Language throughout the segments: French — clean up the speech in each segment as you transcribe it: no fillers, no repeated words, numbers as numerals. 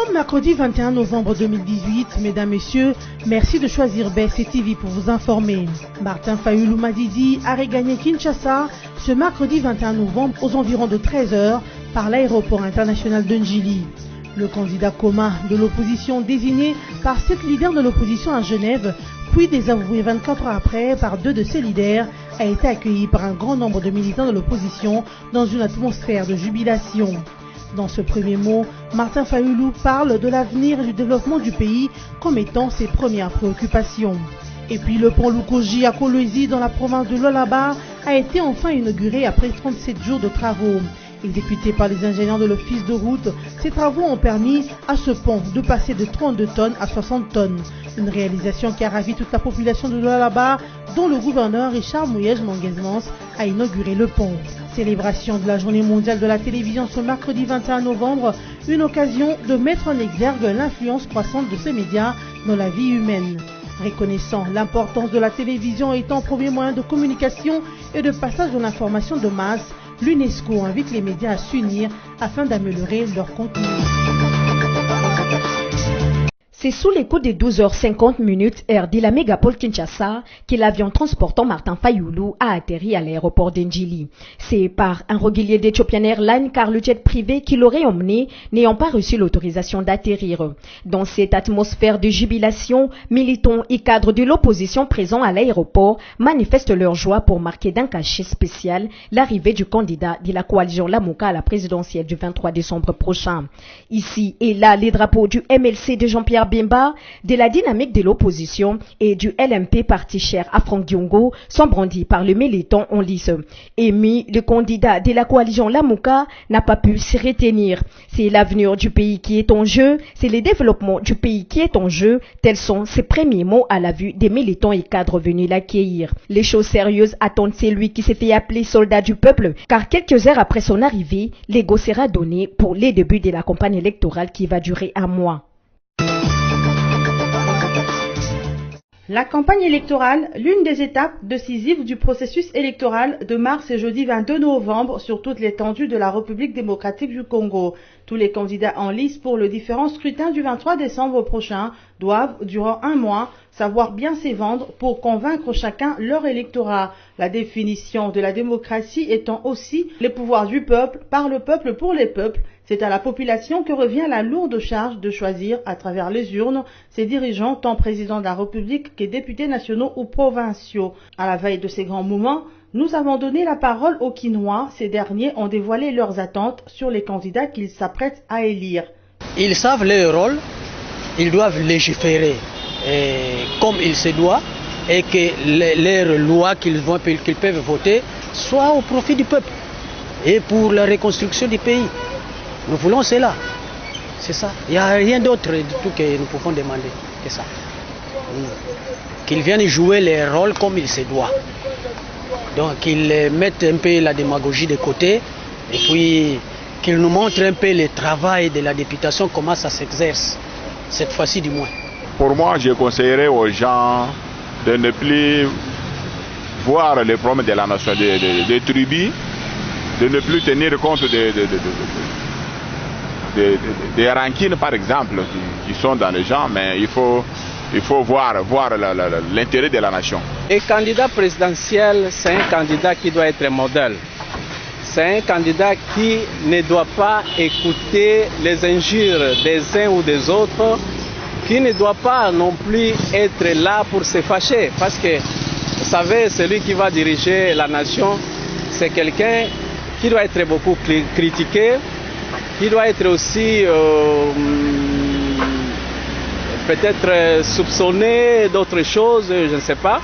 sommes mercredi 21 novembre 2018. Mesdames, Messieurs, merci de choisir BSC TV pour vous informer. Martin Fayulu Madidi a regagné Kinshasa ce mercredi 21 novembre aux environs de 13h par l'aéroport international de Njili. Le candidat commun de l'opposition désigné par 7 leaders de l'opposition à Genève, puis désavoué 24 heures après par 2 de ses leaders, a été accueilli par un grand nombre de militants de l'opposition dans une atmosphère de jubilation. Dans ce premier mot, Martin Fayulu parle de l'avenir et du développement du pays comme étant ses premières préoccupations. Et puis le pont Lukoji à Kolwezi dans la province de Lualaba a été enfin inauguré après 37 jours de travaux. Exécutés par les ingénieurs de l'office de route, ces travaux ont permis à ce pont de passer de 32 tonnes à 60 tonnes. Une réalisation qui a ravi toute la population de Lualaba, dont le gouverneur Richard Mouyej Manguezmans a inauguré le pont. Célébration de la journée mondiale de la télévision ce mercredi 21 novembre, une occasion de mettre en exergue l'influence croissante de ces médias dans la vie humaine. Reconnaissant l'importance de la télévision étant premier moyen de communication et de passage de l'information de masse, l'UNESCO invite les médias à s'unir afin d'améliorer leur contenu. C'est sous les coups des 12h50 heure de la mégapole Kinshasa que l'avion transportant Martin Fayulu a atterri à l'aéroport d'Njili. C'est par un régulier d'Ethiopian Airlines car le jet privé qui l'aurait emmené n'ayant pas reçu l'autorisation d'atterrir. Dans cette atmosphère de jubilation, militants et cadres de l'opposition présents à l'aéroport manifestent leur joie pour marquer d'un cachet spécial l'arrivée du candidat de la coalition Lamuka à la présidentielle du 23 décembre prochain. Ici et là, les drapeaux du MLC de Jean-Pierre Bemba, de la dynamique de l'opposition et du LMP parti cher à Franck Diongo sont brandis par le militant en lice. Émis, le candidat de la coalition Lamuka n'a pas pu s'y retenir. C'est l'avenir du pays qui est en jeu, c'est le développement du pays qui est en jeu, tels sont ses premiers mots à la vue des militants et cadres venus l'accueillir. Les choses sérieuses attendent celui qui s'est fait appeler soldat du peuple, car quelques heures après son arrivée, l'ego sera donné pour les débuts de la campagne électorale qui va durer un mois. La campagne électorale, l'une des étapes décisives du processus électoral de mars et jeudi 22 novembre sur toute l'étendue de la République démocratique du Congo. Tous les candidats en lice pour le différent scrutin du 23 décembre prochain doivent, durant un mois, savoir bien se vendre pour convaincre chacun leur électorat. La définition de la démocratie étant aussi les pouvoirs du peuple, par le peuple, pour les peuples. C'est à la population que revient la lourde charge de choisir, à travers les urnes, ses dirigeants, tant présidents de la République que députés nationaux ou provinciaux. À la veille de ces grands moments, nous avons donné la parole aux Quinois. Ces derniers ont dévoilé leurs attentes sur les candidats qu'ils s'apprêtent à élire. Ils savent leur rôle, ils doivent légiférer comme il se doit et que leurs lois qu'ils peuvent voter soient au profit du peuple et pour la reconstruction du pays. Nous voulons cela. C'est ça. Il n'y a rien d'autre du tout que nous pouvons demander que ça. Qu'ils viennent jouer leur rôle comme il se doit. Donc qu'ils mettent un peu la démagogie de côté et puis qu'ils nous montrent un peu le travail de la députation, comment ça s'exerce, cette fois-ci du moins. Pour moi, je conseillerais aux gens de ne plus voir les problèmes de la nation, des tribus, de ne plus tenir compte des rancines par exemple qui sont dans les gens, mais il faut voir l'intérêt de la nation. Le candidat présidentiel, c'est un candidat qui doit être modèle. C'est un candidat qui ne doit pas écouter les injures des uns ou des autres, qui ne doit pas non plus être là pour se fâcher. Parce que, vous savez, celui qui va diriger la nation, c'est quelqu'un qui doit être beaucoup critiqué, qui doit être aussi peut-être soupçonné d'autres choses, je ne sais pas.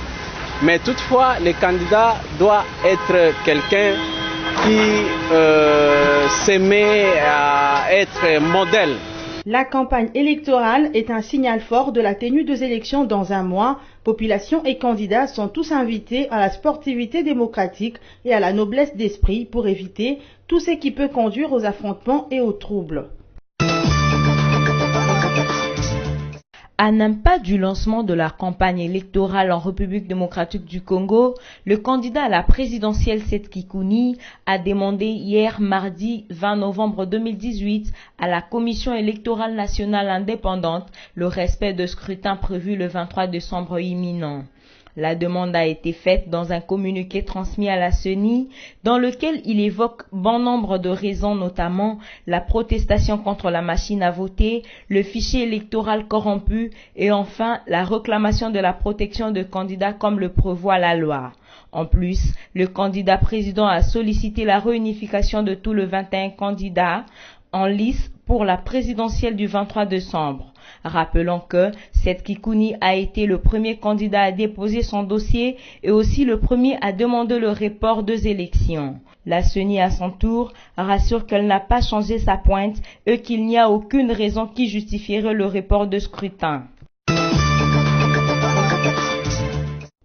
Mais toutefois, le candidat doit être quelqu'un qui se met à être modèle. La campagne électorale est un signal fort de la tenue des élections dans un mois. Population et candidats sont tous invités à la sportivité démocratique et à la noblesse d'esprit pour éviter tout ce qui peut conduire aux affrontements et aux troubles. À un pas du lancement de la campagne électorale en République démocratique du Congo, le candidat à la présidentielle Seth Kikuni a demandé hier mardi 20 novembre 2018 à la Commission électorale nationale indépendante le respect de scrutin prévu le 23 décembre imminent. La demande a été faite dans un communiqué transmis à la CENI dans lequel il évoque bon nombre de raisons, notamment la protestation contre la machine à voter, le fichier électoral corrompu et enfin la réclamation de la protection de candidats comme le prévoit la loi. En plus, le candidat président a sollicité la réunification de tous les 21 candidats en lice pour la présidentielle du 23 décembre. Rappelons que Seth Kikuni a été le premier candidat à déposer son dossier et aussi le premier à demander le report des élections. La CENI, à son tour, rassure qu'elle n'a pas changé sa pointe et qu'il n'y a aucune raison qui justifierait le report de scrutin.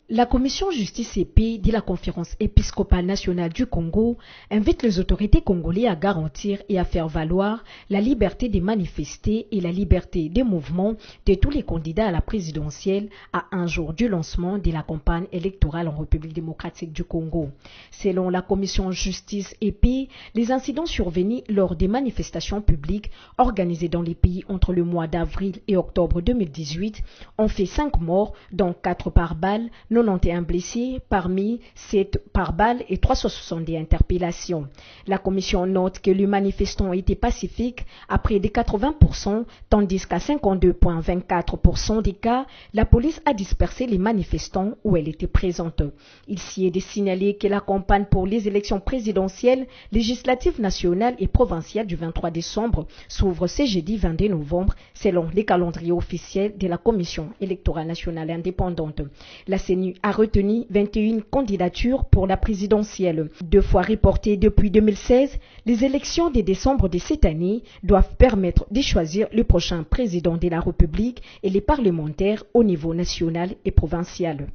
La commission justice et paix de la conférence épiscopale nationale du Congo invite les autorités congolaises à garantir et à faire valoir la liberté de manifester et la liberté de mouvement de tous les candidats à la présidentielle à un jour du lancement de la campagne électorale en République démocratique du Congo. Selon la commission justice et paix, les incidents survenus lors des manifestations publiques organisées dans les pays entre le mois d'avril et octobre 2018 ont fait 5 morts, dont 4 par balle, 91 blessés, parmi 7 par balle et 370 interpellations. La commission note que les manifestants étaient pacifiques à près de 80%, tandis qu'à 52,24% des cas, la police a dispersé les manifestants où elle était présente. Il s'y est de signaler que la campagne pour les élections présidentielles, législatives nationales et provinciales du 23 décembre s'ouvre ce jeudi 22 novembre selon les calendriers officiels de la Commission électorale nationale indépendante. La CENI a retenu 21 candidatures pour la présidentielle. 2 fois reportées depuis 2016, les élections de décembre de cette année doivent permettre de choisir le prochain président de la République et les parlementaires au niveau national et provincial.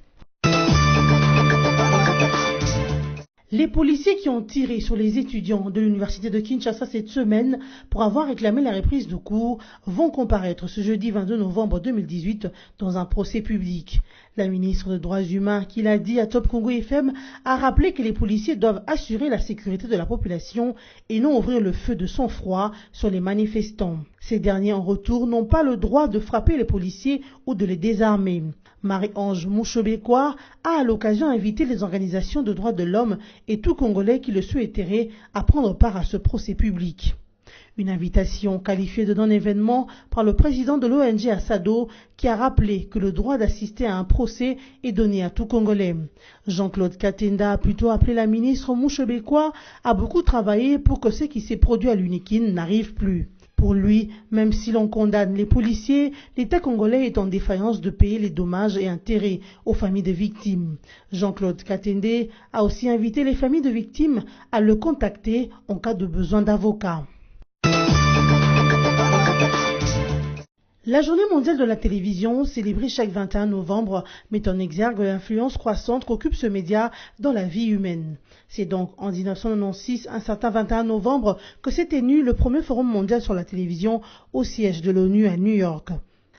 Les policiers qui ont tiré sur les étudiants de l'université de Kinshasa cette semaine pour avoir réclamé la reprise de cours vont comparaître ce jeudi 22 novembre 2018 dans un procès public. La ministre des Droits humains, qui l'a dit à Top Congo FM, a rappelé que les policiers doivent assurer la sécurité de la population et non ouvrir le feu de sang-froid sur les manifestants. Ces derniers, en retour, n'ont pas le droit de frapper les policiers ou de les désarmer. Marie-Ange Mouchobekwa a à l'occasion invité les organisations de droits de l'homme et tout Congolais qui le souhaiteraient à prendre part à ce procès public. Une invitation qualifiée de non-événement par le président de l'ONG Assado qui a rappelé que le droit d'assister à un procès est donné à tout Congolais. Jean-Claude Katenda a plutôt appelé la ministre Mouchobekwa à beaucoup travailler pour que ce qui s'est produit à l'UNIKIN n'arrive plus. Pour lui, même si l'on condamne les policiers, l'État congolais est en défaillance de payer les dommages et intérêts aux familles de victimes. Jean-Claude Katende a aussi invité les familles de victimes à le contacter en cas de besoin d'avocat. La journée mondiale de la télévision, célébrée chaque 21 novembre, met en exergue l'influence croissante qu'occupe ce média dans la vie humaine. C'est donc en 1996, un certain 21 novembre, que s'est tenu le premier forum mondial sur la télévision au siège de l'ONU à New York.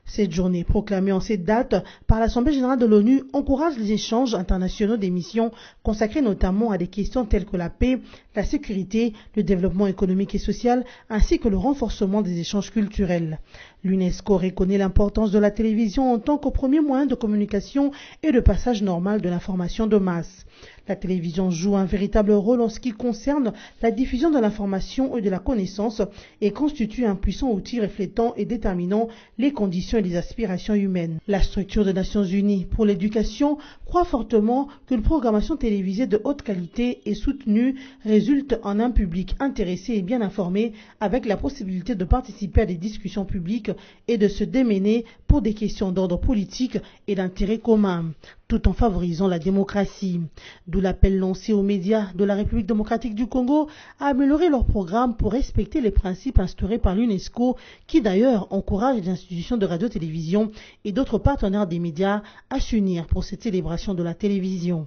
Cette journée, proclamée en cette date par l'Assemblée générale de l'ONU, encourage les échanges internationaux d'émissions consacrées notamment à des questions telles que la paix, la sécurité, le développement économique et social, ainsi que le renforcement des échanges culturels. L'UNESCO reconnaît l'importance de la télévision en tant qu'au premier moyen de communication et de passage normal de l'information de masse. La télévision joue un véritable rôle en ce qui concerne la diffusion de l'information et de la connaissance et constitue un puissant outil reflétant et déterminant les conditions et les aspirations humaines. La structure des Nations Unies pour l'éducation croit fortement qu'une programmation télévisée de haute qualité et soutenue résulte en un public intéressé et bien informé avec la possibilité de participer à des discussions publiques et de se démêner pour des questions d'ordre politique et d'intérêt commun, tout en favorisant la démocratie. D'où l'appel lancé aux médias de la République démocratique du Congo à améliorer leurs programmes pour respecter les principes instaurés par l'UNESCO, qui d'ailleurs encourage les institutions de radio-télévision et d'autres partenaires des médias à s'unir pour cette célébration de la télévision.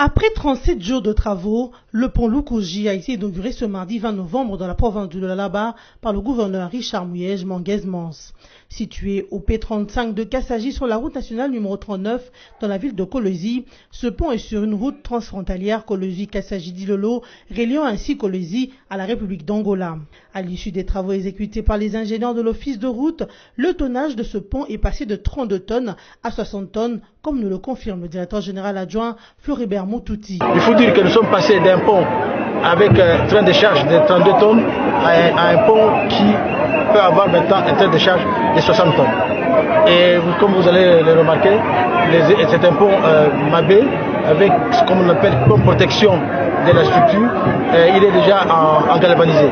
Après 37 jours de travaux, le pont Lukuji a été inauguré ce mardi 20 novembre dans la province du Lualaba par le gouverneur Richard Muyej Manguez-Mans. Situé au P35 de Kassaji sur la route nationale numéro 39 dans la ville de Kolwezi, ce pont est sur une route transfrontalière Kolwezi-Kassaji-Dilolo, reliant ainsi Kolwezi à la République d'Angola. À l'issue des travaux exécutés par les ingénieurs de l'office de route, le tonnage de ce pont est passé de 32 tonnes à 60 tonnes, comme nous le confirme le directeur général adjoint Floribert Moutouti. Il faut dire que nous sommes passés d'un pont avec un train de charge de 32 tonnes à un pont qui peut avoir maintenant un train de charge de 60 tonnes. Et comme vous allez le remarquer, c'est un pont mabé avec ce qu'on appelle comme protection de la structure. Il est déjà en galvanisé.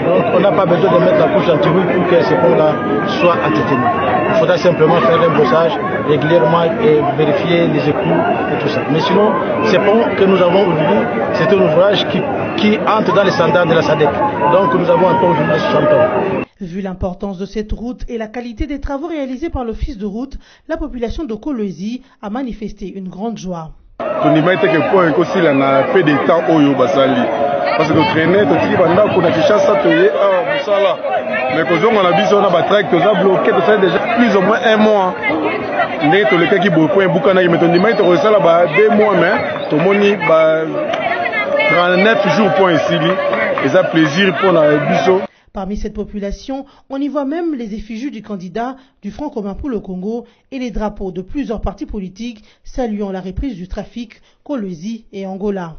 Donc on n'a pas besoin de mettre la couche anti-rouille pour que ce pont-là soit entretenu. Il faudra simplement faire un bossage régulièrement et vérifier les écrous et tout ça. Mais sinon, ce pont que nous avons aujourd'hui, c'est un ouvrage qui entre dans les standards de la SADC. Donc nous avons un pont aujourd'hui de 60 tonnes. Vu l'importance de cette route et la qualité des travaux réalisés par l'office de route, la population de Kolwezi a manifesté une grande joie. Parce que le traîner, tu dis, qu'on a déjà ça, mais quand on a vu ça, on a battu, on a bloqué, ça fait déjà plus ou moins un mois. Mais tous les cas qui beaucoup, mais tu dis, ça là, 2 mois, mais tout le monde, 39 jours pour ici, et ça plaisir pour la biseau. Parmi cette population, on y voit même les effigies du candidat du Front commun pour le Congo et les drapeaux de plusieurs partis politiques saluant la reprise du trafic Kolwezi et Angola.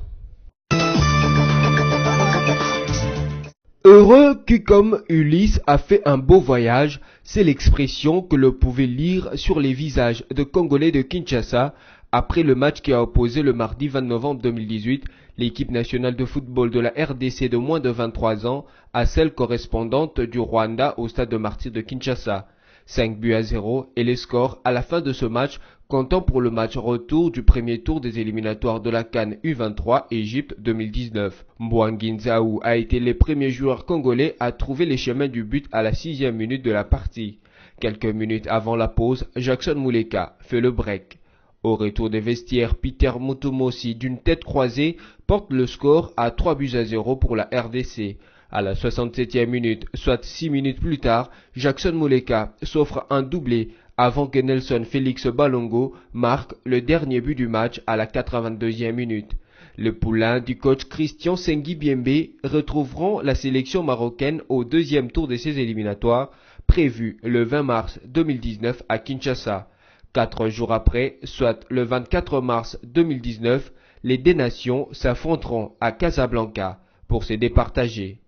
Heureux que comme Ulysse a fait un beau voyage, c'est l'expression que l'on pouvait lire sur les visages de Congolais de Kinshasa après le match qui a opposé le mardi 20 novembre 2018 l'équipe nationale de football de la RDC de moins de 23 ans à celle correspondante du Rwanda au stade de Martyrs de Kinshasa. 5-0 et les scores à la fin de ce match comptant pour le match retour du premier tour des éliminatoires de la CAN U23 Égypte 2019. Mbwangi Nzaou a été le premier joueur congolais à trouver les chemins du but à la 6e minute de la partie. Quelques minutes avant la pause, Jackson Muleka fait le break. Au retour des vestiaires, Peter Mutumosi d'une tête croisée porte le score à 3-0 pour la RDC. À la 67e minute, soit 6 minutes plus tard, Jackson Muleka s'offre un doublé avant que Nelson Félix Balongo marque le dernier but du match à la 82e minute. Les poulains du coach Christian Sengi Biembe retrouveront la sélection marocaine au 2e tour de ces éliminatoires, prévu le 20 mars 2019 à Kinshasa. 4 jours après, soit le 24 mars 2019, les deux nations s'affronteront à Casablanca pour se départager.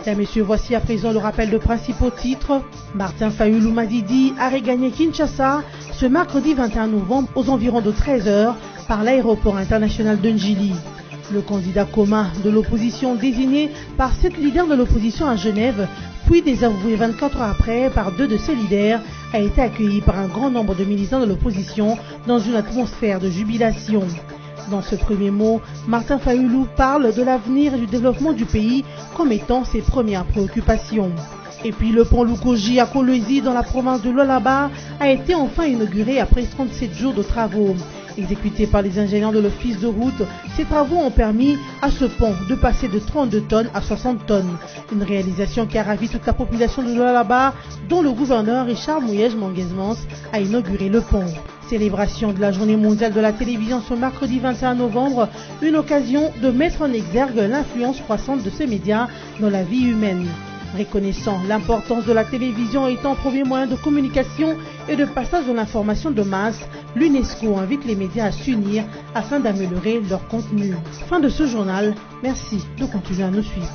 Mesdames, Messieurs, voici à présent le rappel de principaux titres. Martin Fayulu Madidi a regagné Kinshasa ce mercredi 21 novembre aux environs de 13h par l'aéroport international de Njili. Le candidat commun de l'opposition désigné par 7 leaders de l'opposition à Genève, puis désavoué 24 heures après par 2 de ses leaders, a été accueilli par un grand nombre de militants de l'opposition dans une atmosphère de jubilation. Dans ce premier mot, Martin Fayulu parle de l'avenir et du développement du pays comme étant ses premières préoccupations. Et puis le pont Lukuji à Kolwezi dans la province de Lualaba a été enfin inauguré après 37 jours de travaux. Exécutés par les ingénieurs de l'office de route, ces travaux ont permis à ce pont de passer de 32 tonnes à 60 tonnes. Une réalisation qui a ravi toute la population de Lualaba, dont le gouverneur Richard Muyej Manguez-Mans a inauguré le pont. Célébration de la journée mondiale de la télévision ce mercredi 21 novembre, une occasion de mettre en exergue l'influence croissante de ces médias dans la vie humaine. Reconnaissant l'importance de la télévision étant premier moyen de communication et de passage de l'information de masse, l'UNESCO invite les médias à s'unir afin d'améliorer leur contenu. Fin de ce journal, merci de continuer à nous suivre.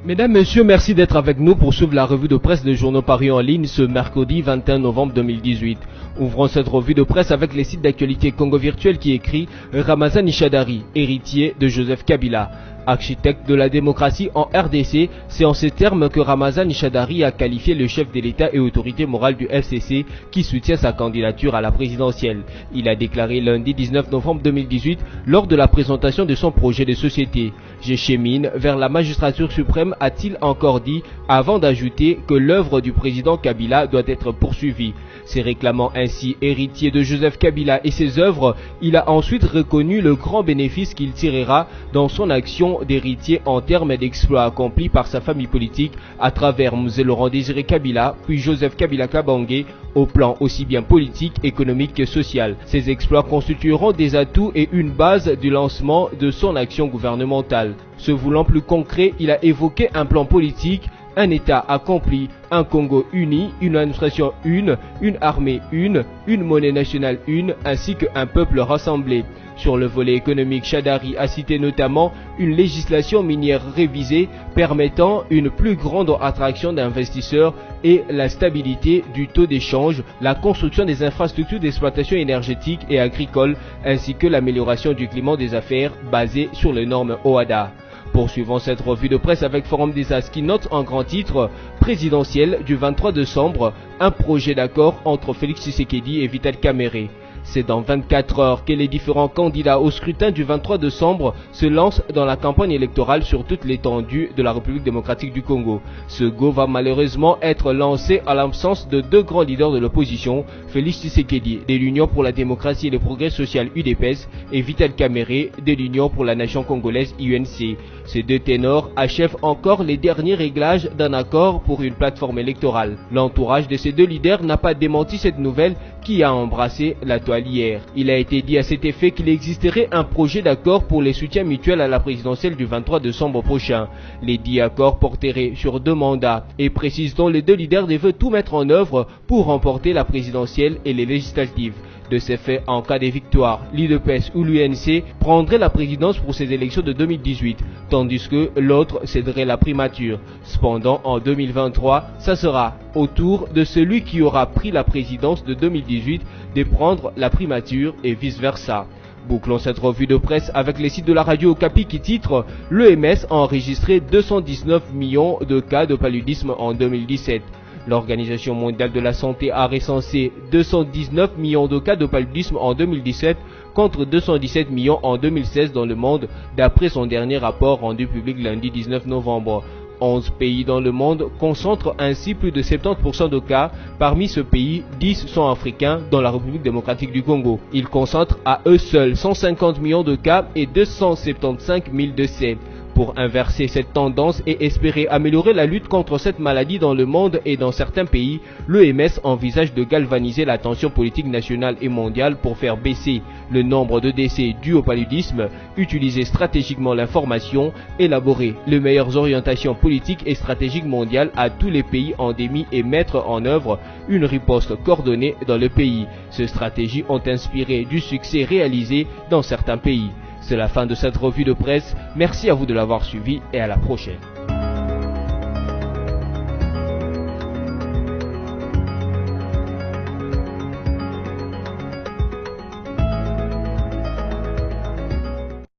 Mesdames, Messieurs, merci d'être avec nous pour suivre la revue de presse des journaux parus en ligne ce mercredi 21 novembre 2018. Ouvrons cette revue de presse avec les sites d'actualité Congo Virtuel qui écrit Ramazan Ishadari, héritier de Joseph Kabila. Architecte de la démocratie en RDC, c'est en ces termes que Ramazani Shadary a qualifié le chef de l'État et autorité morale du FCC qui soutient sa candidature à la présidentielle. Il a déclaré lundi 19 novembre 2018 lors de la présentation de son projet de société. « Je chemine vers la magistrature suprême », a-t-il encore dit, avant d'ajouter que l'œuvre du président Kabila doit être poursuivie. Se réclamant ainsi héritier de Joseph Kabila et ses œuvres, il a ensuite reconnu le grand bénéfice qu'il tirera dans son action d'héritier en termes d'exploits accomplis par sa famille politique à travers M. Laurent Désiré Kabila, puis Joseph Kabila Kabange, au plan aussi bien politique, économique que social. Ces exploits constitueront des atouts et une base du lancement de son action gouvernementale. Se voulant plus concret, il a évoqué un plan politique, un État accompli, un Congo uni, une administration une armée une monnaie nationale une, ainsi qu'un peuple rassemblé. Sur le volet économique, Shadary a cité notamment une législation minière révisée permettant une plus grande attraction d'investisseurs et la stabilité du taux d'échange, la construction des infrastructures d'exploitation énergétique et agricole, ainsi que l'amélioration du climat des affaires basé sur les normes OHADA. Poursuivons cette revue de presse avec Forum des As qui note en grand titre présidentiel du 23 décembre, un projet d'accord entre Félix Tshisekedi et Vital Kamerhe. C'est dans 24 heures que les différents candidats au scrutin du 23 décembre se lancent dans la campagne électorale sur toute l'étendue de la République démocratique du Congo. Ce go va malheureusement être lancé à l'absence de deux grands leaders de l'opposition, Félix Tshisekedi de l'Union pour la démocratie et le progrès social UDPS et Vital Kamerhe de l'Union pour la nation congolaise UNC. Ces deux ténors achèvent encore les derniers réglages d'un accord pour une plateforme électorale. L'entourage de ces deux leaders n'a pas démenti cette nouvelle qui a embrassé la toile hier. Il a été dit à cet effet qu'il existerait un projet d'accord pour les soutiens mutuels à la présidentielle du 23 décembre prochain. Les 10 accords porteraient sur 2 mandats et précisent donc les deux leaders devaient tout mettre en œuvre pour remporter la présidentielle et les législatives. De ces faits, en cas de victoire, l'UDPS ou l'UNC prendrait la présidence pour ces élections de 2018, tandis que l'autre céderait la primature. Cependant, en 2023, ça sera au tour de celui qui aura pris la présidence de 2018 de prendre la primature et vice-versa. Bouclons cette revue de presse avec les sites de la radio Okapi qui titre « L'OMS a enregistré 219 millions de cas de paludisme en 2017 ». L'Organisation mondiale de la santé a recensé 219 millions de cas de paludisme en 2017 contre 217 millions en 2016 dans le monde, d'après son dernier rapport rendu public lundi 19 novembre. 11 pays dans le monde concentrent ainsi plus de 70% de cas. Parmi ce pays, 10 sont africains dans la République démocratique du Congo. Ils concentrent à eux seuls 150 millions de cas et 275 000 décès. Pour inverser cette tendance et espérer améliorer la lutte contre cette maladie dans le monde et dans certains pays, l'OMS envisage de galvaniser l'attention politique nationale et mondiale pour faire baisser le nombre de décès dus au paludisme, utiliser stratégiquement l'information, élaborer les meilleures orientations politiques et stratégiques mondiales à tous les pays endémiques et mettre en œuvre une riposte coordonnée dans le pays. Ces stratégies ont inspiré du succès réalisé dans certains pays. C'est la fin de cette revue de presse. Merci à vous de l'avoir suivi et à la prochaine.